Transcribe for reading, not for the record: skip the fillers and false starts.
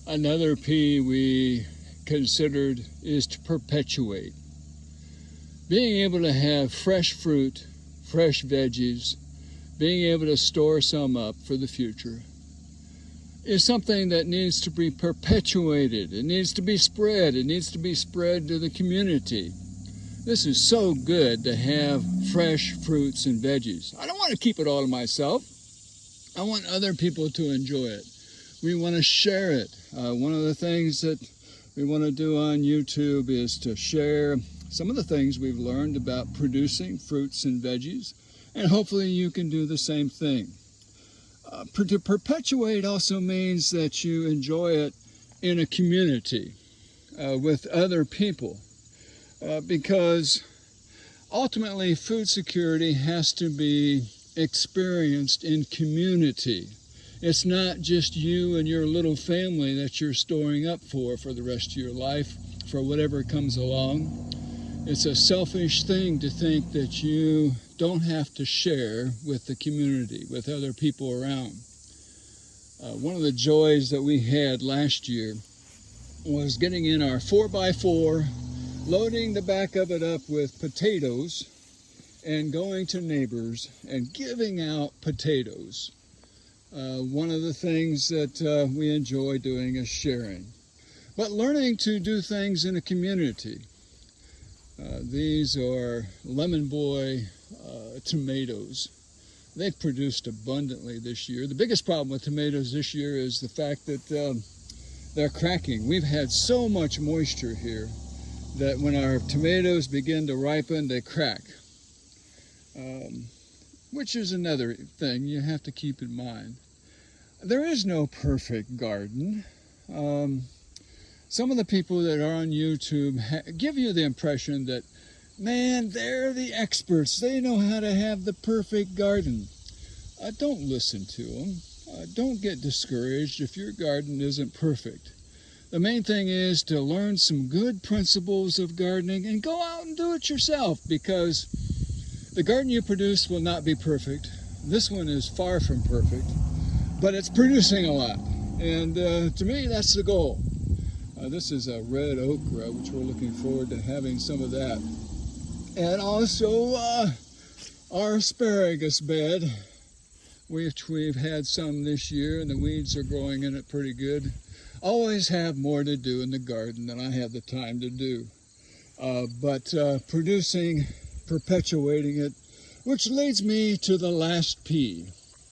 Another P we considered is to perpetuate. Being able to have fresh fruit, fresh veggies, being able to store some up for the future is something that needs to be perpetuated. It needs to be spread. It needs to be spread to the community. This is so good to have fresh fruits and veggies. I don't want to keep it all to myself. I want other people to enjoy it. We want to share it. One of the things that we want to do on YouTube is to share some of the things we've learned about producing fruits and veggies, and hopefully you can do the same thing. To perpetuate also means that you enjoy it in a community with other people, because ultimately food security has to be experienced in community. It's not just you and your little family that you're storing up for the rest of your life, for whatever comes along. It's a selfish thing to think that you don't have to share with the community, with other people around. One of the joys that we had last year was getting in our 4x4, loading the back of it up with potatoes, and going to neighbors and giving out potatoes. One of the things that we enjoy doing is sharing. But learning to do things in a community. These are Lemon Boy tomatoes. They've produced abundantly this year. The biggest problem with tomatoes this year is the fact that they're cracking. We've had so much moisture here that when our tomatoes begin to ripen, they crack. Which is another thing you have to keep in mind. There is no perfect garden. Some of the people that are on YouTube give you the impression that, man, they're the experts. They know how to have the perfect garden. Don't listen to them. Don't get discouraged if your garden isn't perfect. The main thing is to learn some good principles of gardening and go out and do it yourself, because the garden you produce will not be perfect. This one is far from perfect, but it's producing a lot. And to me, that's the goal. This is a red okra, which we're looking forward to having some of that. And also our asparagus bed, which we've had some this year, and the weeds are growing in it pretty good. Always have more to do in the garden than I have the time to do. But producing, perpetuating it, which leads me to the last P.